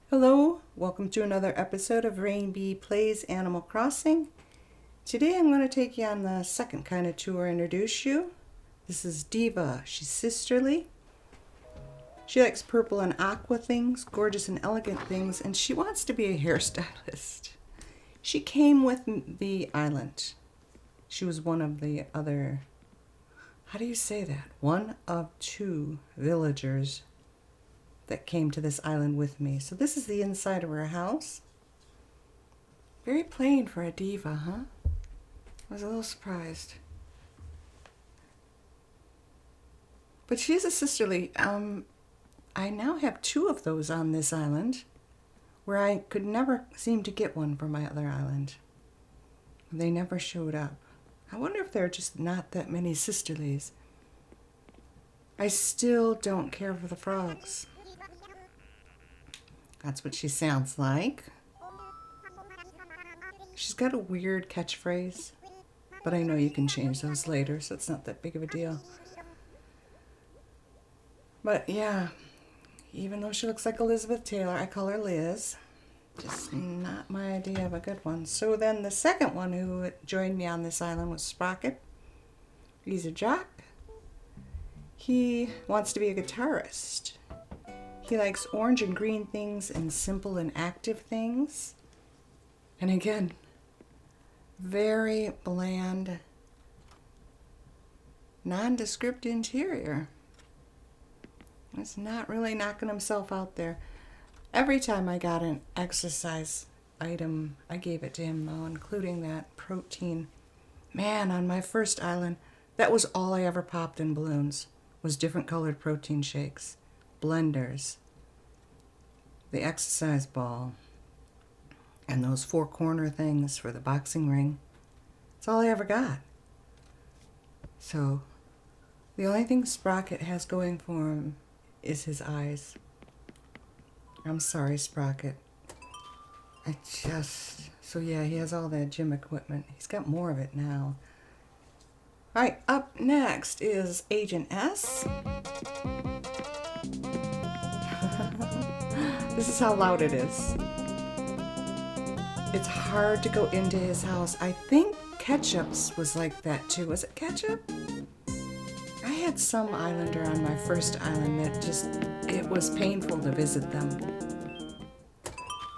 Hello, welcome to another episode of Raine Plays Animal Crossing. Today I'm going to take you on the second kind of tour, introduce you. This is Diva. She's sisterly. She likes purple and aqua things, gorgeous and elegant things, and she wants to be a hairstylist. She came with the island. She was one of the other, how do you say that? One of two villagers that came to this island with me. So this is the inside of her house. Very plain for a diva, huh? I was a little surprised. But she is a sisterly. I now have two of those on this island, where I could never seem to get one for my other island. They never showed up. I wonder if there are just not that many sisterlies. I still don't care for the frogs. That's what she sounds like. She's got a weird catchphrase, but I know you can change those later, so it's not that big of a deal. But yeah, even though she looks like Elizabeth Taylor, I call her Liz. Just not my idea of a good one. So then the second one who joined me on this island was Sprocket. He's a jacques. He wants to be a guitarist. He likes orange and green things and simple and active things. And again, very bland, nondescript interior. He's not really knocking himself out there. Every time I got an exercise item, I gave it to him, though, including that protein. Man, on my first island, that was all I ever popped in balloons, was different colored protein shakes. Blenders, the exercise ball, and those four corner things for the boxing ring. That's all I ever got. So the only thing Sprocket has going for him is his eyes. I'm sorry, Sprocket. So yeah, he has all that gym equipment. He's got more of it now. All right, up next is Agent S. This is how loud it is. It's hard to go into his house. I think Ketchup's was like that too. Was it Ketchup? I had some islander on my first island that it was painful to visit them.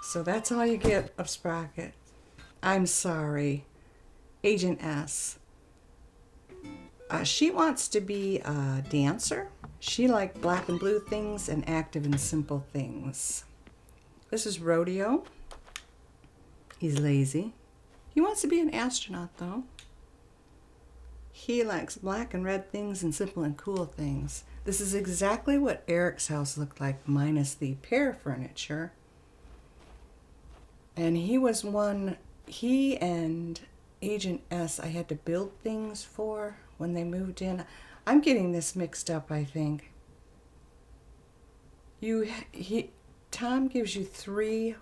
So that's all you get of Sprocket. I'm sorry. Agent S. She wants to be a dancer. She liked black and blue things and active and simple things. This is Rodeo. He's lazy. He wants to be an astronaut, though. He likes black and red things and simple and cool things. This is exactly what Eric's house looked like, minus the pear furniture. And he and Agent S, I had to build things for when they moved in. I'm getting this mixed up, I think. Tom gives you three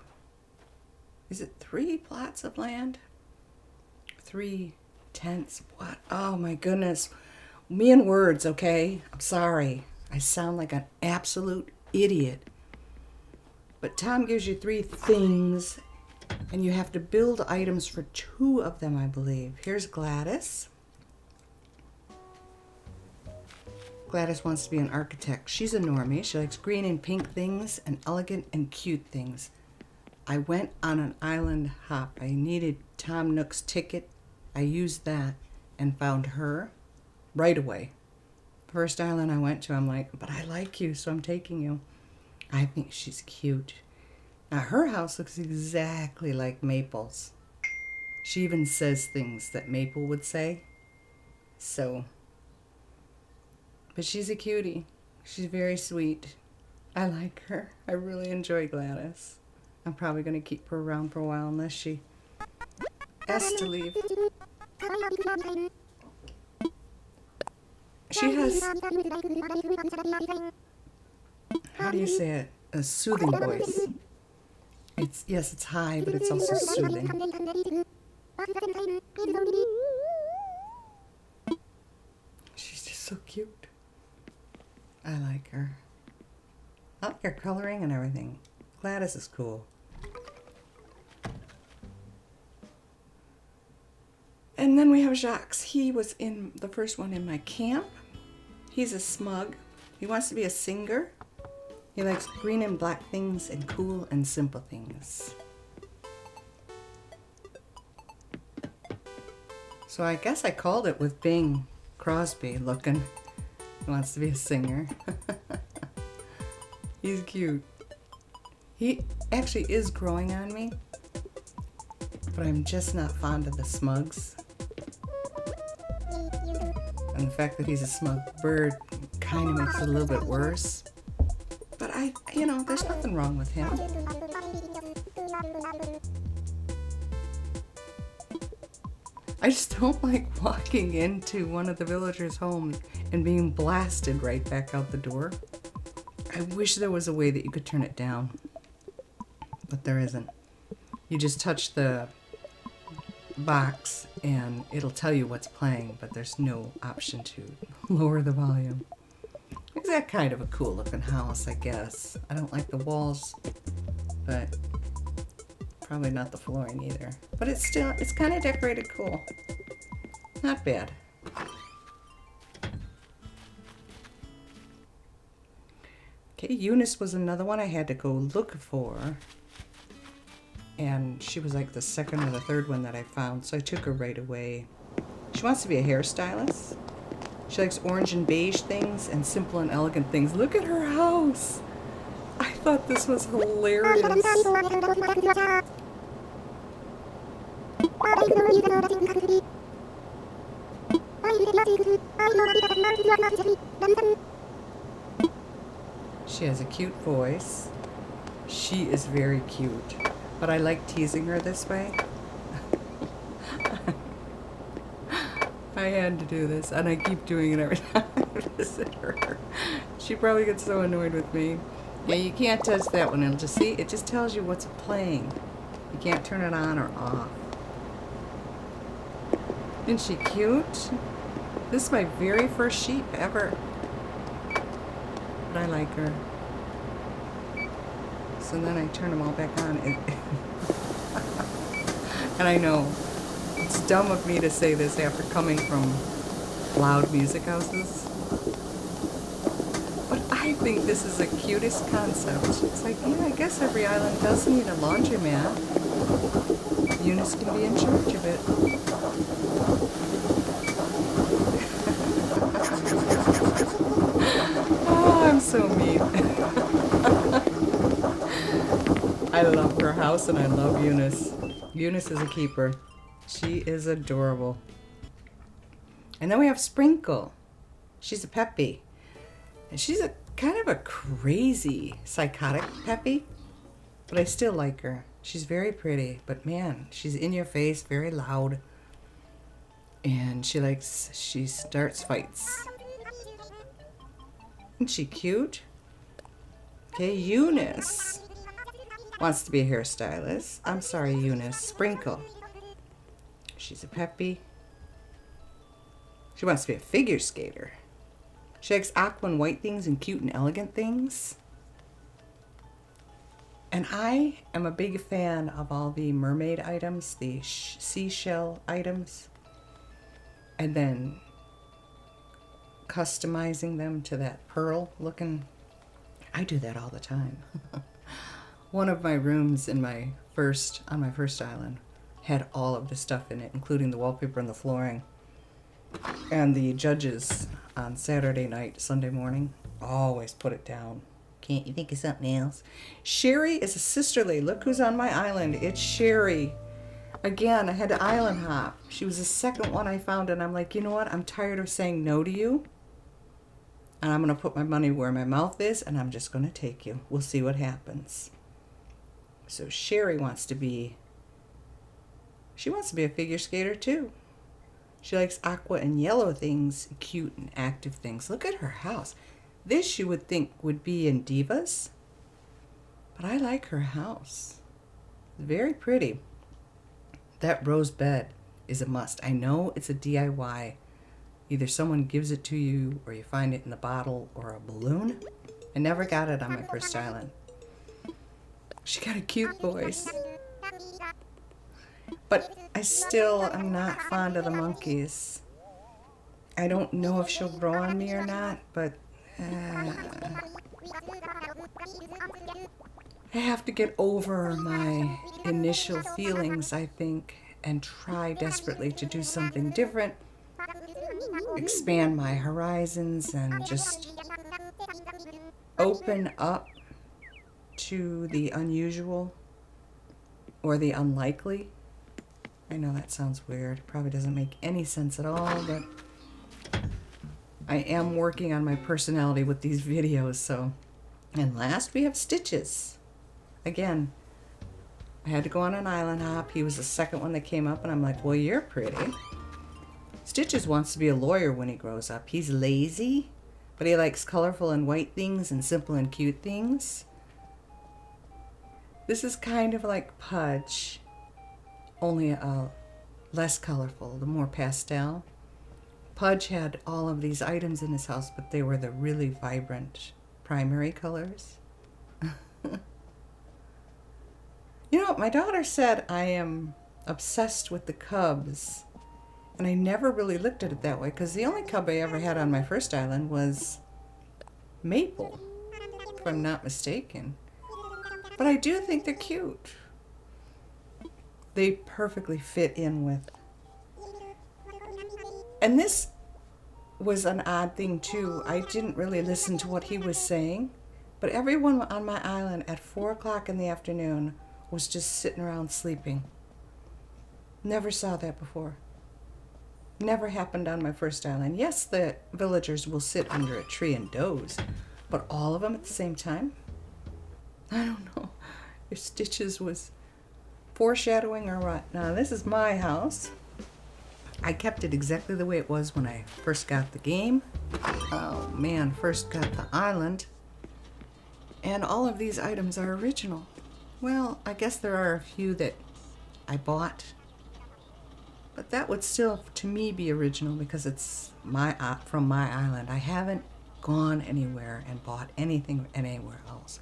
plots of land? 3 tenths? What? Oh my goodness. Me and words, okay? I'm sorry. I sound like an absolute idiot. But Tom gives you 3 things, and you have to build items for 2 of them, I believe. Here's Gladys. Gladys wants to be an architect. She's a normie. She likes green and pink things and elegant and cute things. I went on an island hop. I needed Tom Nook's ticket. I used that and found her right away. First island I went to, I'm like, but I like you, so I'm taking you. I think she's cute. Now, her house looks exactly like Maple's. She even says things that Maple would say. But she's a cutie. She's very sweet. I like her. I really enjoy Gladys. I'm probably going to keep her around for a while unless she has to leave. She has, how do you say it? A soothing voice. It's high, but it's also soothing. She's just so cute. I like her. I like her coloring and everything. Gladys is cool. And then we have Jacques. He was in the first one in my camp. He's a smug. He wants to be a singer. He likes green and black things and cool and simple things. So I guess I called it with Bing Crosby looking. He wants to be a singer. He's cute. He actually is growing on me, but I'm just not fond of the smugs. And the fact that he's a smug bird kind of makes it a little bit worse. But there's nothing wrong with him. I just don't like walking into one of the villagers' homes and being blasted right back out the door. I wish there was a way that you could turn it down, but there isn't. You just touch the box and it'll tell you what's playing, but there's no option to lower the volume. It's that kind of a cool looking house, I guess. I don't like the walls, but probably not the flooring either. But it's kind of decorated cool. Not bad. Okay, Eunice was another one I had to go look for. And she was like the second or the third one that I found, so I took her right away. She wants to be a hairstylist. She likes orange and beige things and simple and elegant things. Look at her house. I thought this was hilarious. She has a cute voice. She is very cute, but I like teasing her this way. I had to do this, and I keep doing it every time I visit her. She probably gets so annoyed with me. Yeah, you can't touch that one. It'll just see. It just tells you what's playing. You can't turn it on or off. Isn't she cute? This is my very first sheep ever. But I like her. So then I turn them all back on. And I know it's dumb of me to say this after coming from loud music houses. But I think this is the cutest concept. It's like, yeah, I guess every island does need a laundromat. Eunice can be in charge of it. Oh, I'm so mean. I love her house and I love Eunice. Eunice is a keeper. She is adorable. And then we have Sprinkle. She's a Peppy. And she's a kind of a crazy, psychotic Peppy. But I still like her. She's very pretty. But man, she's in your face, very loud. And she starts fights. Isn't she cute? Okay, Eunice wants to be a hairstylist. I'm sorry, Eunice. Sprinkle. She's a Peppy. She wants to be a figure skater. She likes aqua and white things and cute and elegant things. And I am a big fan of all the mermaid items, the seashell items. And then customizing them to that pearl looking. I do that all the time. One of my rooms on my first island had all of the stuff in it, including the wallpaper and the flooring. And the judges on Saturday night, Sunday morning, always put it down. Can't you think of something else? Sherry is a sisterly. Look who's on my island. It's Sherry. Again, I had to island hop. She was the second one I found, and I'm like, you know what? I'm tired of saying no to you. And I'm going to put my money where my mouth is, and I'm just going to take you. We'll see what happens. So Sherry wants to be a figure skater too. She likes aqua and yellow things, cute and active things. Look at her house. This you would think would be in Diva's, but I like her house. Very pretty. That rose bed is a must. I know it's a DIY. Either someone gives it to you or you find it in a bottle or a balloon. I never got it on my first island. She got a cute voice. But I still am not fond of the monkeys. I don't know if she'll grow on me or not, but I have to get over my initial feelings, I think, and try desperately to do something different, expand my horizons, and just open up to the unusual or the unlikely. I know that sounds weird. Probably doesn't make any sense at all, but I am working on my personality with these videos, so. And last we have Stitches. Again, I had to go on an island hop. He was the second one that came up, and I'm like, well, you're pretty. Stitches wants to be a lawyer when he grows up. He's lazy, but he likes colorful and white things and simple and cute things. This is kind of like Pudge, only less colorful, the more pastel. Pudge had all of these items in his house, but they were the really vibrant primary colors. You know, my daughter said I am obsessed with the cubs, and I never really looked at it that way, because the only cub I ever had on my first island was Maple, if I'm not mistaken. But I do think they're cute. They perfectly fit in with. And this was an odd thing too. I didn't really listen to what he was saying, but everyone on my island at 4 o'clock in the afternoon was just sitting around sleeping. Never saw that before. Never happened on my first island. Yes, the villagers will sit under a tree and doze, but all of them at the same time? I don't know if Stitches was foreshadowing or what. Now, this is my house. I kept it exactly the way it was when I first got the game. Oh man, first got the island. And all of these items are original. Well, I guess there are a few that I bought. But that would still, to me, be original because it's from my island. I haven't gone anywhere and bought anything anywhere else,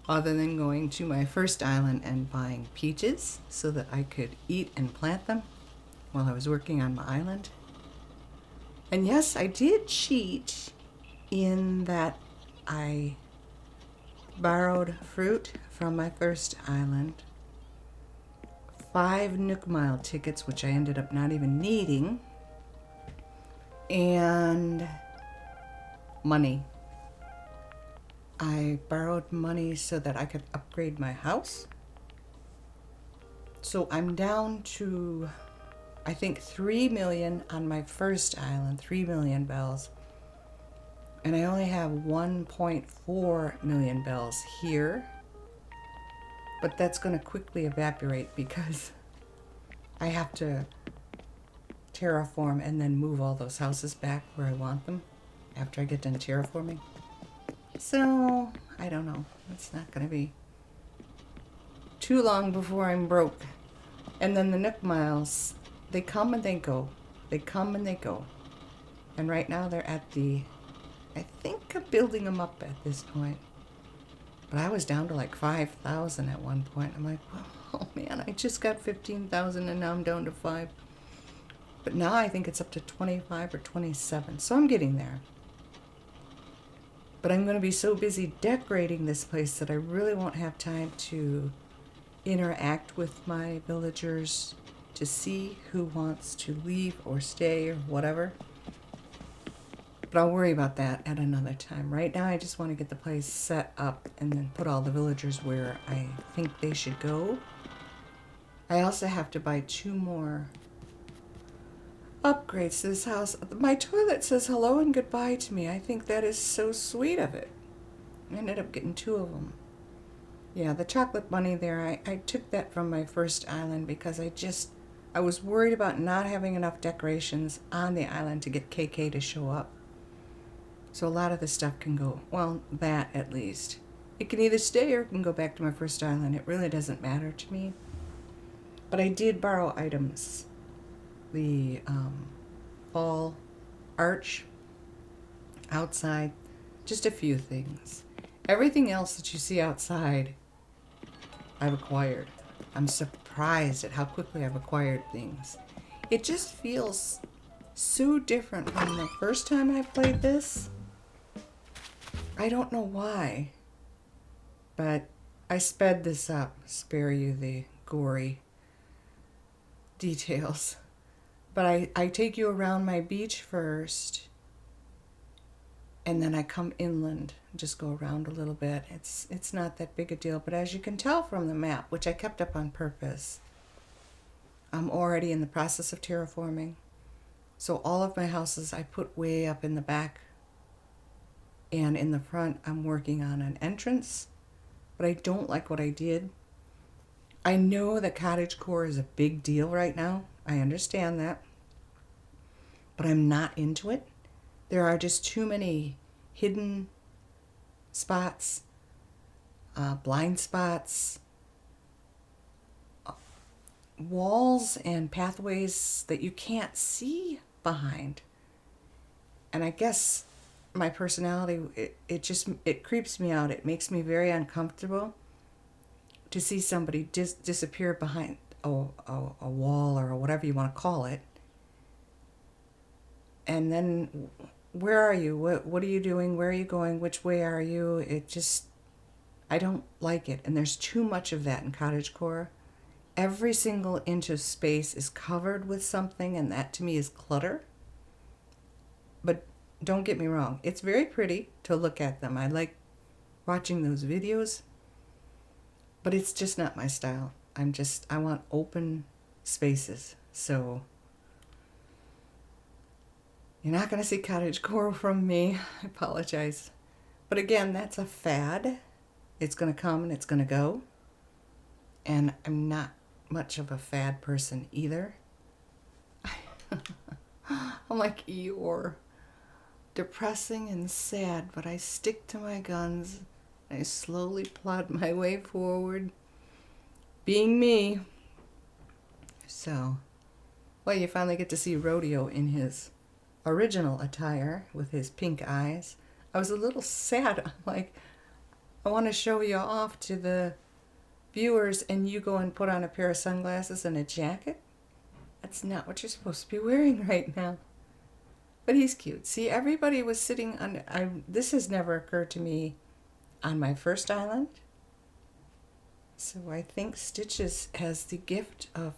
other than going to my first island and buying peaches so that I could eat and plant them while I was working on my island. And yes, I did cheat in that I borrowed fruit from my first island, 5 Nook Mile tickets, which I ended up not even needing, and money. I borrowed money so that I could upgrade my house. So I'm down to, I think, 3 million on my first island, 3 million bells. And I only have 1.4 million bells here. But that's going to quickly evaporate because I have to terraform and then move all those houses back where I want them after I get done terraforming. So, I don't know. It's not going to be too long before I'm broke. And then the Nook Miles, they come and they go. They come and they go. And right now they're at the, I think I'm building them up at this point. But I was down to like 5,000 at one point. I'm like, oh man, I just got 15,000 and now I'm down to 5. But now I think it's up to 25 or 27. So I'm getting there. But I'm going to be so busy decorating this place that I really won't have time to interact with my villagers to see who wants to leave or stay or whatever. But I'll worry about that at another time. Right now I just want to get the place set up and then put all the villagers where I think they should go. I also have to buy 2 more upgrades to this house. My toilet says hello and goodbye to me. I think that is so sweet of it. I ended up getting 2 of them. Yeah, the chocolate bunny there, I took that from my first island because I was worried about not having enough decorations on the island to get KK to show up. So a lot of the stuff can go, well, that at least. It can either stay or it can go back to my first island. It really doesn't matter to me. But I did borrow items. The fall arch outside, just a few things. Everything else that you see outside I've acquired. I'm surprised at how quickly I've acquired things. It just feels so different from the first time I played this. I don't know why, but I sped this up, spare you the gory details. But I take you around my beach first, and then I come inland, just go around a little bit. It's not that big a deal, but as you can tell from the map, which I kept up on purpose, I'm already in the process of terraforming. So all of my houses I put way up in the back, and in the front I'm working on an entrance, but I don't like what I did. I know that cottagecore is a big deal right now. I understand that, but I'm not into it. There are just too many hidden spots, blind spots, walls and pathways that you can't see behind. And I guess my personality, it creeps me out. It makes me very uncomfortable to see somebody disappear behind a wall or whatever you want to call it. And then, where are you? What are you doing? Where are you going? Which way are you? I don't like it. And there's too much of that in cottagecore. Every single inch of space is covered with something, and that to me is clutter. But don't get me wrong, it's very pretty to look at them. I like watching those videos, but it's just not my style. I want open spaces. So you're not going to see cottagecore from me. I apologize. But again, that's a fad. It's going to come and it's going to go. And I'm not much of a fad person either. I'm like Eeyore. Depressing and sad, but I stick to my guns. I slowly plod my way forward, being me. So, well, you finally get to see Rodeo in his original attire with his pink eyes. I was a little sad. I'm like, I want to show you off to the viewers, and you go and put on a pair of sunglasses and a jacket. That's not what you're supposed to be wearing right now. But he's cute. See, everybody was sitting on... this has never occurred to me on my first island. So I think Stitches has the gift of...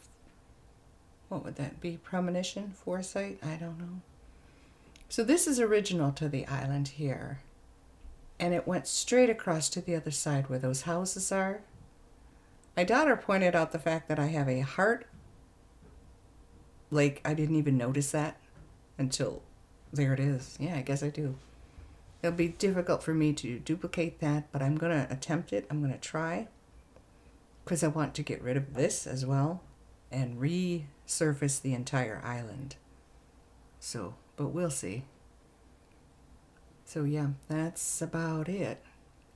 what would that be? Premonition? Foresight? I don't know. So this is original to the island here. And it went straight across to the other side where those houses are. My daughter pointed out the fact that I have a heart lake. I didn't even notice that until... there it is. Yeah, I guess I do. It'll be difficult for me to duplicate that, but I'm going to attempt it. I'm going to try. Because I want to get rid of this as well and resurface the entire island. So, but we'll see. So yeah, that's about it.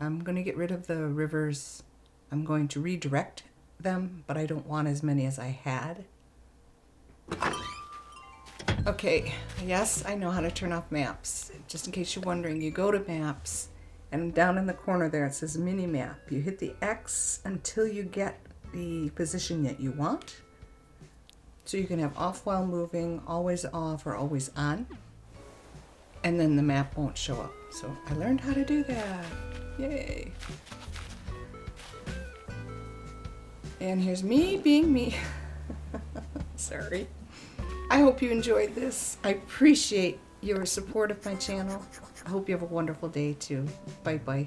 I'm going to get rid of the rivers. I'm going to redirect them, but I don't want as many as I had. Okay, yes, I know how to turn off maps. Just in case you're wondering, you go to maps, and down in the corner there it says mini map. You hit the X until you get the position that you want. So you can have off while moving, always off, or always on. And then the map won't show up. So I learned how to do that. Yay. And here's me being me. Sorry. I hope you enjoyed this. I appreciate your support of my channel. I hope you have a wonderful day too. Bye-bye.